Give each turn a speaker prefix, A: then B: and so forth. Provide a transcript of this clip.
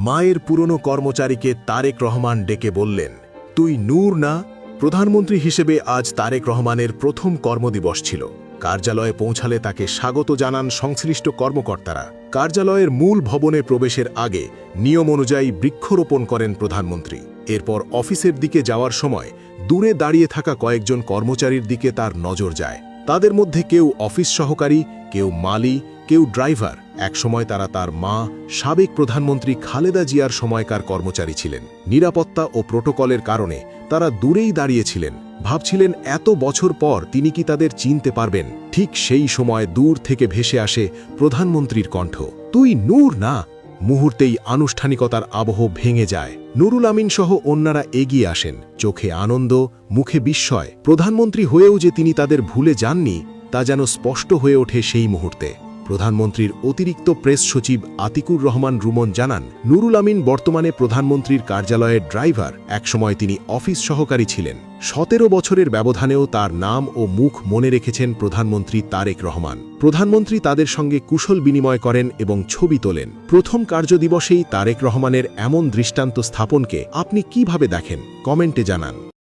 A: মায়ের পুরনো কর্মচারীকে তারেক রহমান ডেকে বললেন, তুই নূর না? প্রধানমন্ত্রী হিসেবে আজ তারেক রহমানের প্রথম কর্মদিবস ছিল। কার্যালয়ে পৌঁছালে তাকে স্বাগত জানান সংশ্লিষ্ট কর্মকর্তারা। কার্যালয়ের মূল ভবনে প্রবেশের আগে নিয়ম অনুযায়ী বৃক্ষরোপণ করেন প্রধানমন্ত্রী। এরপর অফিসের দিকে যাওয়ার সময় দূরে দাঁড়িয়ে থাকা কয়েকজন কর্মচারীর দিকে তার নজর যায়। তাদের মধ্যে কেউ অফিস সহকারী, কেউ মালি, কেউ ড্রাইভার। একসময় তারা তার মা, সাবেক প্রধানমন্ত্রী খালেদা জিয়ার সময়কার কর্মচারী ছিলেন। নিরাপত্তা ও প্রোটোকলের কারণে তারা দূরেই দাঁড়িয়েছিলেন, ভাবছিলেন এত বছর পর তিনি কি তাদের চিনতে পারবেন। ঠিক সেই সময় দূর থেকে ভেসে আসে প্রধানমন্ত্রীর কণ্ঠ, তুই নূর না? মুহূর্তেই আনুষ্ঠানিকতার আবহ ভেঙে যায়। নুরুল আমিন সহ অন্যরা এগিয়ে আসেন, চোখে আনন্দ, মুখে বিস্ময়। প্রধানমন্ত্রী হয়েও যে তিনি তাদের ভুলে যাননি তা যেন স্পষ্ট হয়ে ওঠে সেই মুহূর্তে। প্রধানমন্ত্রীর অতিরিক্ত প্রেস সচিব আতিকুর রহমান রুমন জানান, নুরুল আমিন বর্তমানে প্রধানমন্ত্রীর কার্যালয়ের ড্রাইভার। একসময় তিনি অফিস সহকারী ছিলেন। 17 বছরের ব্যবধানেও তার নাম ও মুখ মনে রেখেছেন প্রধানমন্ত্রী তারেক রহমান। প্রধানমন্ত্রী তাদের সঙ্গে কুশল বিনিময় করেন এবং ছবি তোলেন। প্রথম কার্যদিবসেই তারেক রহমানের এমন দৃষ্টান্ত স্থাপনকে আপনি কিভাবে দেখেন? কমেন্টে জানান।